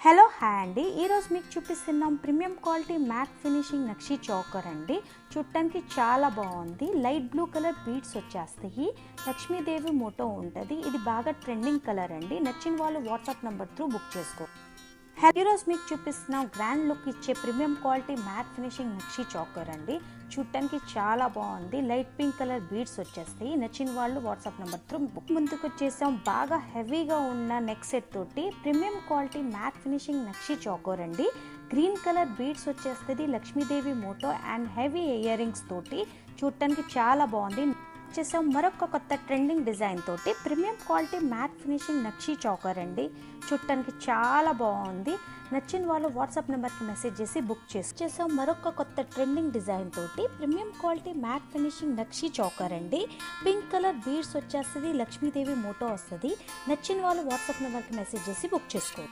Hello hi అండి, ఈరోజు మీకు చూపిస్తున్నాం ప్రీమియం క్వాలిటీ మ్యాట్ ఫినిషింగ్ నక్షి చోకర్ అండి. చూడటానికి చాలా బాగుంది. లైట్ బ్లూ కలర్ బీడ్స్ వచ్చేస్తాయి. లక్ష్మీదేవి మోటో ఉంటుంది. ఇది బాగా ట్రెండింగ్ కలర్ అండి. నచ్చిన వాళ్ళు వాట్సాప్ నెంబర్ త్రూ బుక్ చేసుకో. ఈరోజు మీకు చూపిస్తున్నాం గ్రాండ్ లుక్ ఇచ్చే ప్రీమియం క్వాలిటీ మ్యాట్ ఫినిషింగ్ నక్షి చోకర్ అండి. చూడటానికి చాలా బాగుంది. లైట్ పింక్ కలర్ బీడ్స్ వచ్చేస్తాయి. నచ్చిన వాళ్ళు వాట్సాప్ నెంబర్ త్రూ బుక్. ముందుకు వచ్చేసాం బాగా హెవీగా ఉన్న నెక్ సెట్ తోటి ప్రీమియం క్వాలిటీ మ్యాట్ ఫినిషింగ్ నక్షి చోకర్ అండి. గ్రీన్ కలర్ బీడ్స్ వచ్చేస్తుంది. లక్ష్మీదేవి మోటో అండ్ హెవీ ఇయర్ రింగ్స్ తోటి చూడటానికి చాలా బాగుంది. వచ్చేసాం మరొక కొత్త ట్రెండింగ్ డిజైన్ తోటి ప్రీమియం క్వాలిటీ మ్యాట్ ఫినిషింగ్ నక్షి చోకర్ అండి. చూడటానికి చాలా బాగుంది. నచ్చిన వాళ్ళు వాట్సాప్ నెంబర్కి మెసేజ్ చేసి బుక్ చేసాం. మరొక కొత్త ట్రెండింగ్ డిజైన్ తోటి ప్రీమియం క్వాలిటీ మ్యాట్ ఫినిషింగ్ నక్షి చోకర్ అండి. పింక్ కలర్ బీడ్స్ వచ్చేస్తుంది. లక్ష్మీదేవి మోటో వస్తుంది. నచ్చిన వాళ్ళు వాట్సాప్ నెంబర్కి మెసేజ్ చేసి బుక్ చేసుకోండి.